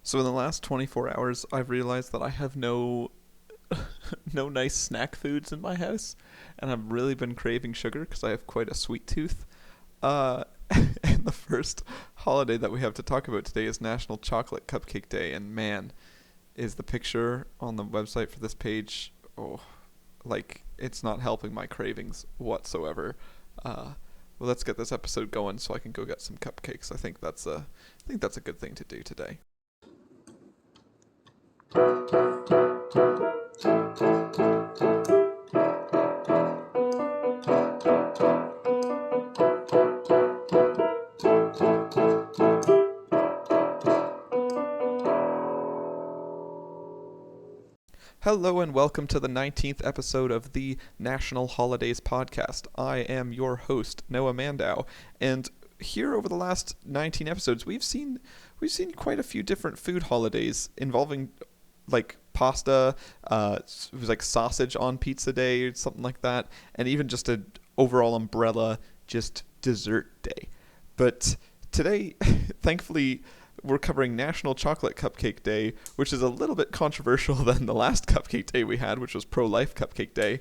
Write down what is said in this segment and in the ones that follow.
So in the last 24 hours, I've realized that I have no no nice snack foods in my house, and I've really been craving sugar because I have quite a sweet tooth. Uh, and the first holiday that we have to talk about today is National Chocolate Cupcake Day, and man, is the picture on the website for this page, oh, like it's not helping my cravings whatsoever. Well, let's get this episode going so I can go get some cupcakes. I think that's a good thing to do today. Hello and welcome to the 19th episode of the National Holidays Podcast. I am your host, Noah Mandow, and here over the last 19 episodes, we've seen quite a few different food holidays involving like pasta, it was like sausage on pizza day or something like that, and even just an overall umbrella, just dessert day. But today, thankfully, we're covering National Chocolate Cupcake Day, which is a little bit controversial than the last Cupcake Day we had, which was Pro-Life Cupcake Day,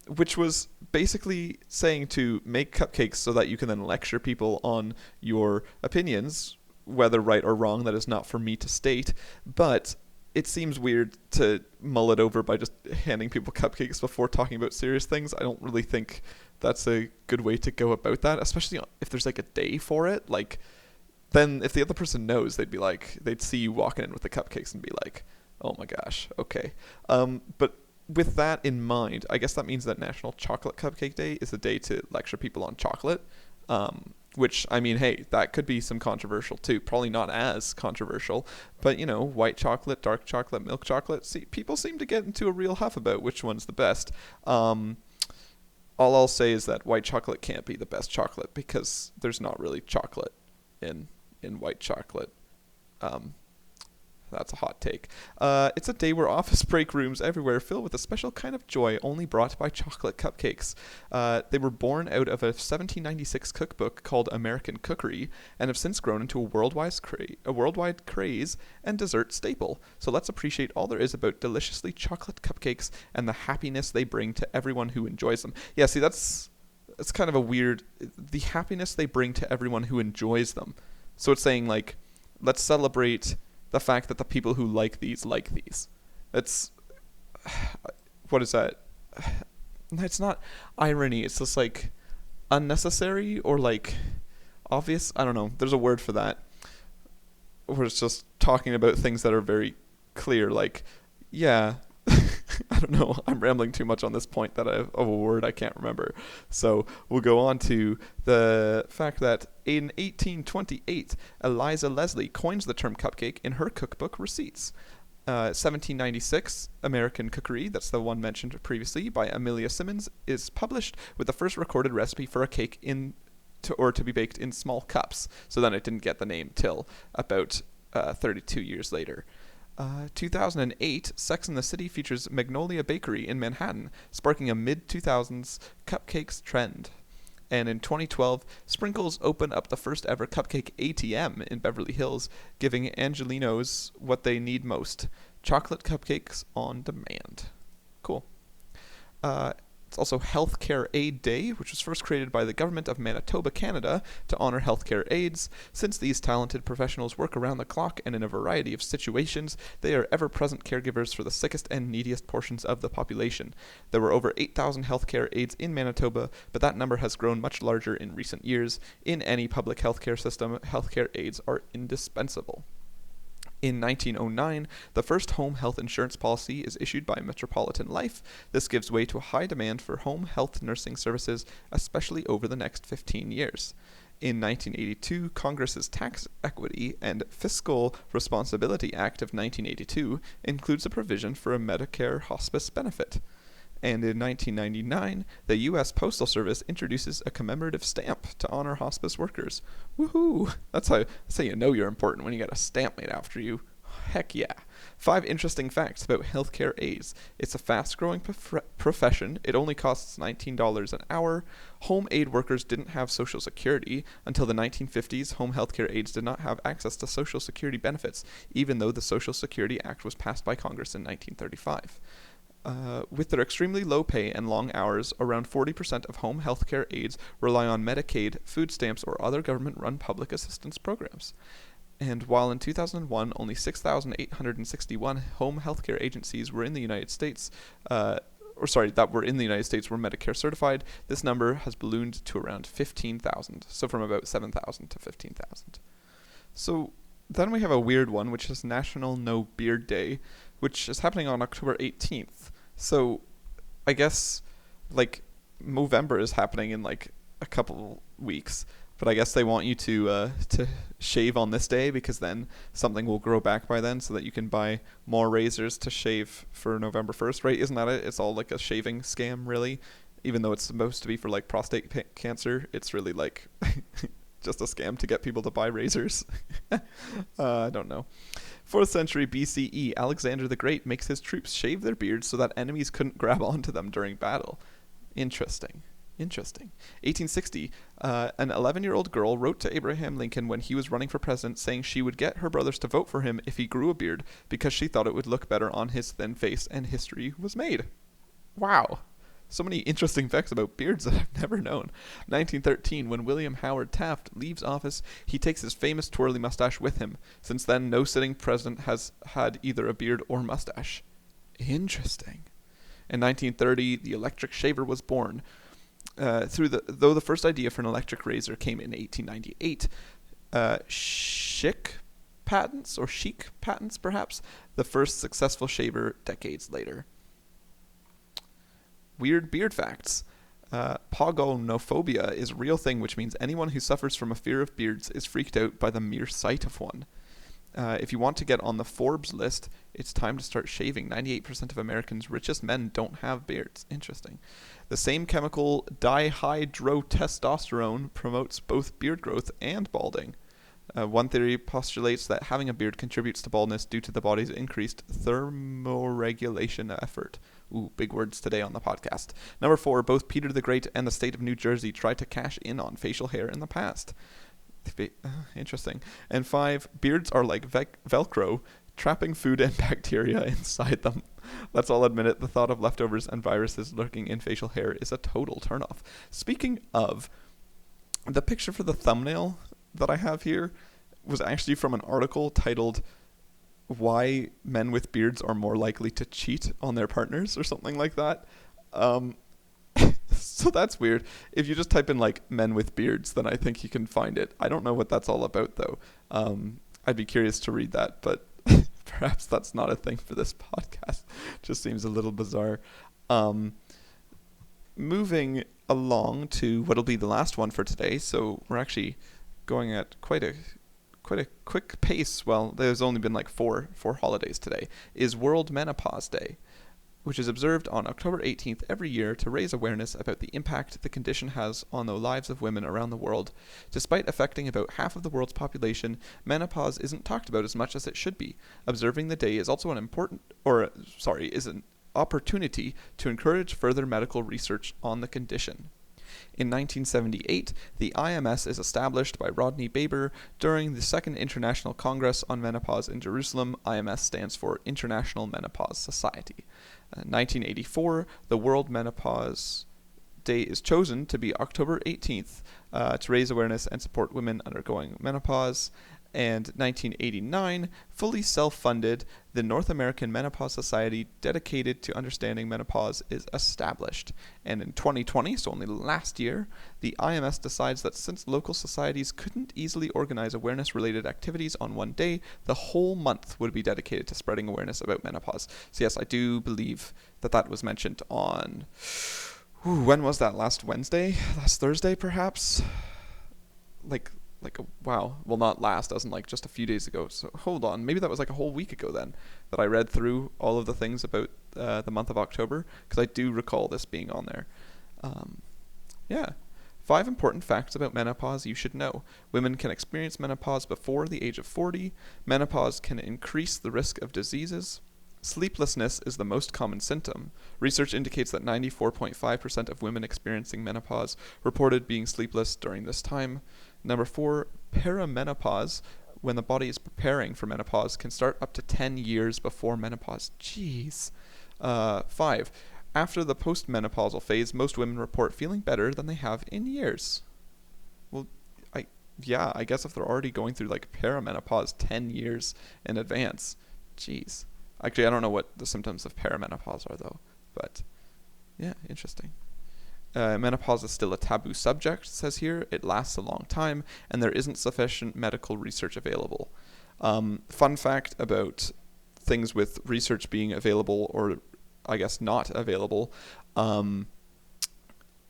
which was basically saying to make cupcakes so that you can then lecture people on your opinions, whether right or wrong. That is not for me to state, but it seems weird to mull it over by just handing people cupcakes before talking about serious things. I don't really think that's a good way to go about that, especially if there's like a day for it. Like, then if the other person knows, they'd see you walking in with the cupcakes and be like, oh my gosh, okay. But with that in mind, I guess that means that National Chocolate Cupcake Day is a day to lecture people on chocolate, which, I mean, hey, that could be some controversial too. Probably not as controversial, but white chocolate, dark chocolate, milk chocolate, people seem to get into a real huff about which one's the best. All I'll say is that white chocolate can't be the best chocolate because there's not really chocolate in white chocolate. That's a hot take. It's a day where office break rooms everywhere fill with a special kind of joy only brought by chocolate cupcakes. They were born out of a 1796 cookbook called American Cookery and have since grown into a worldwide craze and dessert staple. So let's appreciate all there is about deliciously chocolate cupcakes and the happiness they bring to everyone who enjoys them. Yeah, see, that's kind of a weird... The happiness they bring to everyone who enjoys them. So it's saying, like, let's celebrate the fact that the people who like these like these. It's, what is that? It's not irony. It's just, like, unnecessary or, like, obvious. I don't know. There's a word for that. Where it's just talking about things that are very clear. Like, yeah, I don't know. I'm rambling too much on this point of a word I can't remember. So we'll go on to the fact that in 1828, Eliza Leslie coins the term cupcake in her cookbook Receipts. 1796, American Cookery, that's the one mentioned previously by Amelia Simmons, is published with the first recorded recipe for a cake to be baked in small cups. So then it didn't get the name till about 32 years later. 2008, Sex and the City features Magnolia Bakery in Manhattan, sparking a mid-2000s cupcakes trend. And in 2012, Sprinkles opened up the first ever cupcake ATM in Beverly Hills, giving Angelinos what they need most: chocolate cupcakes on demand. Cool. It's also Healthcare Aid Day, which was first created by the government of Manitoba, Canada, to honor healthcare aides. Since these talented professionals work around the clock and in a variety of situations, they are ever-present caregivers for the sickest and neediest portions of the population. There were over 8,000 healthcare aides in Manitoba, but that number has grown much larger in recent years. In any public healthcare system, healthcare aides are indispensable. In 1909, the first home health insurance policy is issued by Metropolitan Life. This gives way to a high demand for home health nursing services, especially over the next 15 years. In 1982, Congress's Tax Equity and Fiscal Responsibility Act of 1982 includes a provision for a Medicare hospice benefit. And in 1999, the U.S. Postal Service introduces a commemorative stamp to honor hospice workers. Woohoo! That's how you know you're important, when you get a stamp made after you. Heck yeah. 5 interesting facts about healthcare aides. It's a fast-growing profession. It only costs $19 an hour. Home aid workers didn't have Social Security. Until the 1950s, home healthcare aides did not have access to Social Security benefits, even though the Social Security Act was passed by Congress in 1935. With their extremely low pay and long hours, around 40% of home healthcare aides rely on Medicaid, food stamps, or other government-run public assistance programs. And while in 2001 only 6,861 home healthcare agencies were in the United States, that were in the United States were Medicare certified, this number has ballooned to around 15,000. So from about 7,000 to 15,000. So then we have a weird one, which is National No Beard Day, which is happening on October 18th. So I guess like Movember is happening in like a couple weeks. But I guess they want you to shave on this day because then something will grow back by then so that you can buy more razors to shave for November 1st, right? Isn't that it? It's all like a shaving scam, really. Even though it's supposed to be for like prostate cancer, it's really like just a scam to get people to buy razors. I don't know. 4th century BCE, Alexander the Great makes his troops shave their beards so that enemies couldn't grab onto them during battle. Interesting. 1860, an 11-year-old girl wrote to Abraham Lincoln when he was running for president saying she would get her brothers to vote for him if he grew a beard because she thought it would look better on his thin face, and history was made. Wow. So many interesting facts about beards that I've never known. 1913, when William Howard Taft leaves office, he takes his famous twirly mustache with him. Since then, no sitting president has had either a beard or mustache. Interesting. In 1930, the electric shaver was born. Though the first idea for an electric razor came in 1898, chic patents perhaps, the first successful shaver decades later. Weird beard facts. Pogonophobia is a real thing, which means anyone who suffers from a fear of beards is freaked out by the mere sight of one. If you want to get on the Forbes list, it's time to start shaving. 98% of Americans' richest men don't have beards. Interesting. The same chemical, dihydrotestosterone, promotes both beard growth and balding. One theory postulates that having a beard contributes to baldness due to the body's increased thermoregulation effort. Ooh, big words today on the podcast. Number 4, both Peter the Great and the state of New Jersey tried to cash in on facial hair in the past. Interesting. And 5, beards are like Velcro, trapping food and bacteria inside them. Let's all admit it, the thought of leftovers and viruses lurking in facial hair is a total turnoff. Speaking of, the picture for the thumbnail that I have here was actually from an article titled Why Men with Beards Are More Likely to Cheat on Their Partners or something like that. So that's weird. If you just type in like men with beards, then I think you can find it. I don't know what that's all about though. I'd be curious to read that, but perhaps that's not a thing for this podcast. Just seems a little bizarre. Moving along to what'll be the last one for today. So we're actually going at quite a quick pace. Well, there's only been like four holidays today. Is World Menopause Day, which is observed on October 18th every year to raise awareness about the impact the condition has on the lives of women around the world. Despite affecting about half of the world's population, menopause isn't talked about as much as it should be. Observing the day is also an opportunity to encourage further medical research on the condition. In 1978, the IMS is established by Rodney Baber during the Second International Congress on Menopause in Jerusalem. IMS stands for International Menopause Society. 1984, the World Menopause Day is chosen to be October 18th to raise awareness and support women undergoing menopause. And 1989, fully self-funded, the North American Menopause Society, dedicated to understanding menopause, is established. And in 2020, so only last year, the IMS decides that since local societies couldn't easily organize awareness-related activities on one day, the whole month would be dedicated to spreading awareness about menopause. So yes, I do believe that was mentioned on... when was that? Last Wednesday? Last Thursday, perhaps? Wow, well, not last, as in like just a few days ago. So hold on, maybe that was like a whole week ago then that I read through all of the things about the month of October, because I do recall this being on there. 5 important facts about menopause you should know. Women can experience menopause before the age of 40. Menopause can increase the risk of diseases. Sleeplessness is the most common symptom. Research indicates that 94.5% of women experiencing menopause reported being sleepless during this time. Number 4, perimenopause, when the body is preparing for menopause, can start up to 10 years before menopause. Jeez. 5, after the postmenopausal phase, most women report feeling better than they have in years. Well, I guess if they're already going through like perimenopause 10 years in advance. Jeez. Actually, I don't know what the symptoms of perimenopause are though, but yeah, interesting. Menopause is still a taboo subject, says here. It lasts a long time, and there isn't sufficient medical research available. Fun fact about things with research being available, or I guess not available,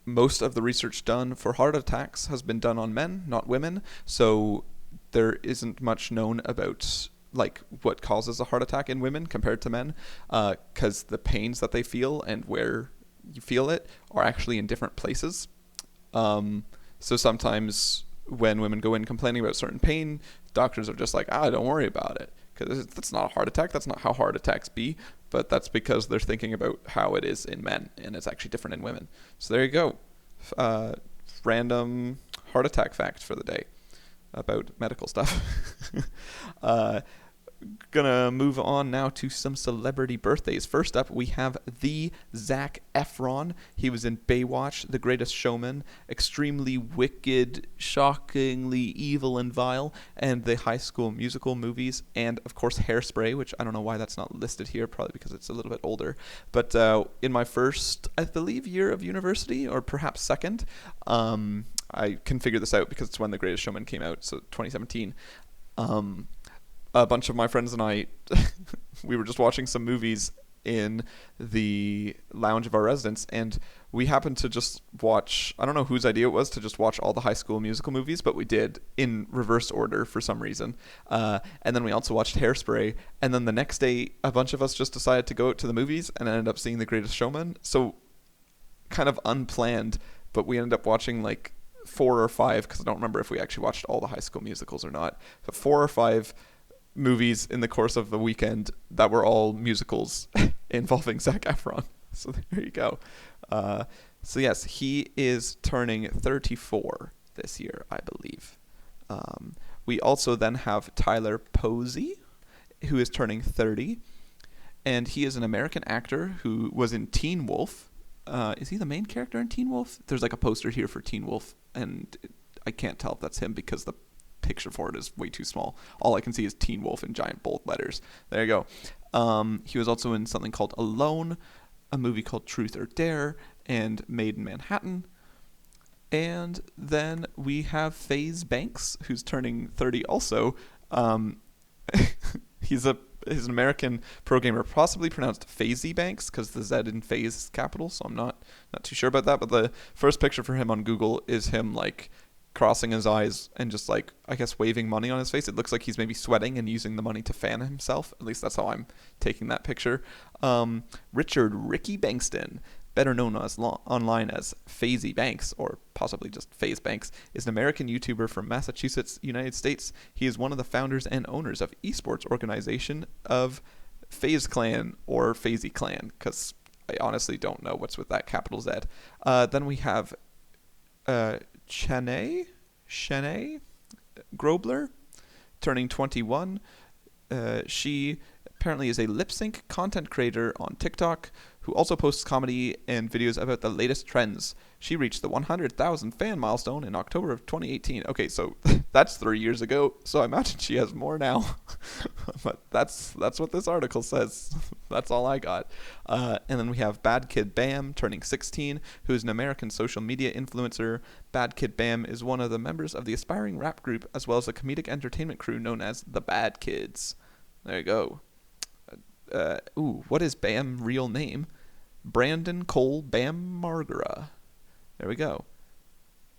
most of the research done for heart attacks has been done on men, not women, so there isn't much known about like what causes a heart attack in women compared to men, because the pains that they feel and where you feel it are actually in different places. So sometimes when women go in complaining about certain pain, doctors are just like, don't worry about it, because that's not a heart attack. That's not how heart attacks be. But that's because they're thinking about how it is in men, and it's actually different in women. So there you go. Random heart attack fact for the day about medical stuff. Gonna move on now to some celebrity birthdays. First up, we have the Zac Efron. He was in Baywatch, The Greatest Showman, Extremely Wicked, Shockingly Evil and Vile, and the High School Musical movies, and of course Hairspray, which I don't know why that's not listed here, probably because it's a little bit older. But in my first, I believe, year of university, or perhaps second, I can figure this out because it's when The Greatest Showman came out, so 2017. A bunch of my friends and I, we were just watching some movies in the lounge of our residence, and we happened to just watch, I don't know whose idea it was to just watch all the High School Musical movies, but we did in reverse order for some reason. And then we also watched Hairspray, and then the next day, a bunch of us just decided to go out to the movies and ended up seeing The Greatest Showman. So kind of unplanned, but we ended up watching like 4 or 5, because I don't remember if we actually watched all the High School Musicals or not, but 4 or 5 movies in the course of the weekend that were all musicals involving Zac Efron. So there you go. So yes, he is turning 34 this year, I believe. We also then have Tyler Posey, who is turning 30, and he is an American actor who was in Teen Wolf. Is he the main character in Teen Wolf? There's like a poster here for Teen Wolf, and I can't tell if that's him because the picture for it is way too small. All I can see is Teen Wolf in giant bold letters. There you go. He was also in something called Alone, a movie called Truth or Dare, and Made in Manhattan. And then we have Faze Banks, who's turning 30 also. He's an American programmer, possibly pronounced Faze Banks, because the Z in Faze is capital, so I'm not too sure about that. But the first picture for him on Google is him like crossing his eyes and just like, I guess, waving money on his face. It looks like he's maybe sweating and using the money to fan himself. At least that's how I'm taking that picture. Richard Ricky Bankston, better known online as Faze Banks, or possibly just Faze Banks, is an American YouTuber from Massachusetts, United States. He is one of the founders and owners of esports organization of Faze Clan, or Faze Clan, because I honestly don't know what's with that capital Z. Then we have Shanae Grobler, turning 21. She apparently is a lip sync content creator on TikTok who also posts comedy and videos about the latest trends. She reached the 100,000 fan milestone in October of 2018. Okay, so that's 3 years ago, so I imagine she has more now. But that's what this article says. That's all I got. And then we have Bad Kid Bam, turning 16, who is an American social media influencer. Bad Kid Bam is one of the members of the aspiring rap group, as well as a comedic entertainment crew known as the Bad Kids. There you go. What is Bam real name? Brandon Cole Bam Margera. There we go.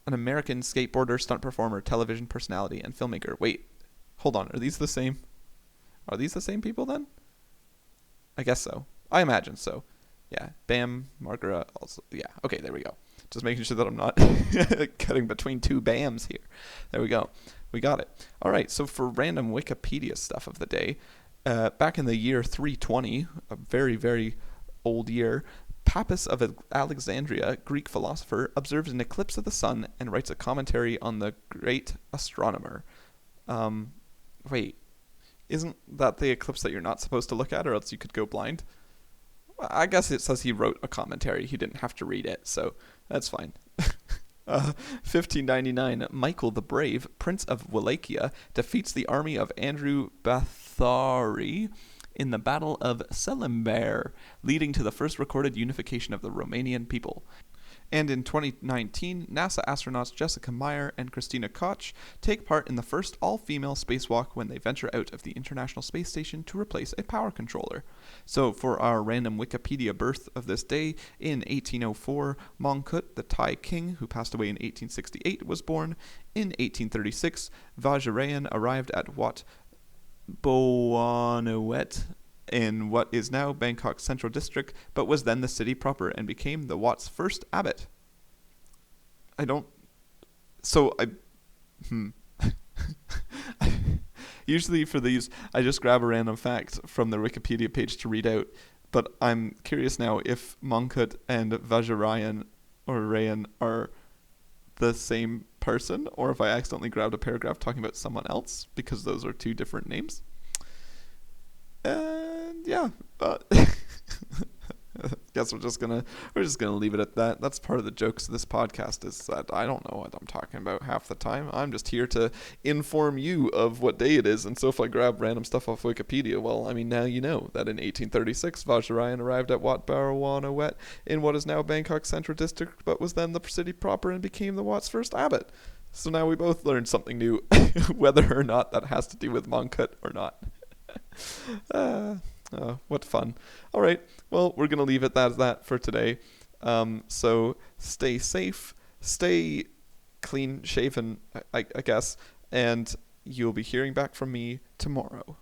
An American skateboarder, stunt performer, television personality, and filmmaker. Wait, hold on. Are these the same? Are these the same people then? I guess so. I imagine so. Yeah, Bam Margera also. Yeah, okay, there we go. Just making sure that I'm not cutting between two BAMs here. There we go. We got it. All right, so for random Wikipedia stuff of the day, back in the year 320, a very, very old year, Pappus of Alexandria, Greek philosopher, observes an eclipse of the sun and writes a commentary on the great astronomer. Wait, isn't that the eclipse that you're not supposed to look at, or else you could go blind? I guess it says he wrote a commentary. He didn't have to read it, so that's fine. 1599, Michael the Brave, Prince of Wallachia, defeats the army of Andrew Bathari in the Battle of Selimber, leading to the first recorded unification of the Romanian people. And in 2019, NASA astronauts Jessica Meyer and Christina Koch take part in the first all-female spacewalk when they venture out of the International Space Station to replace a power controller. So for our random Wikipedia birth of this day, in 1804, Mongkut, the Thai king who passed away in 1868, was born. In 1836, Vajrayana arrived at Wat Boanawet in what is now Bangkok's Central District, but was then the city proper and became the Wat's first abbot. Usually for these, I just grab a random fact from the Wikipedia page to read out, but I'm curious now if Mongkut and Vajrayana or Rayan are the same person, or if I accidentally grabbed a paragraph talking about someone else, because those are two different names. And yeah, guess we're just gonna leave it at that. That's part of the jokes of this podcast, is that I don't know what I'm talking about half the time. I'm just here to inform you of what day it is, and so if I grab random stuff off Wikipedia, well, I mean, now you know that in 1836 Vajrayana arrived at Wat Barawanaewet in what is now Bangkok's Central District, but was then the city proper and became the Wat's first abbot. So now we both learned something new, whether or not that has to do with Mongkut or not. What fun. All right, well, we're gonna leave it as that for today. So stay safe, stay clean shaven, I guess, and you'll be hearing back from me tomorrow.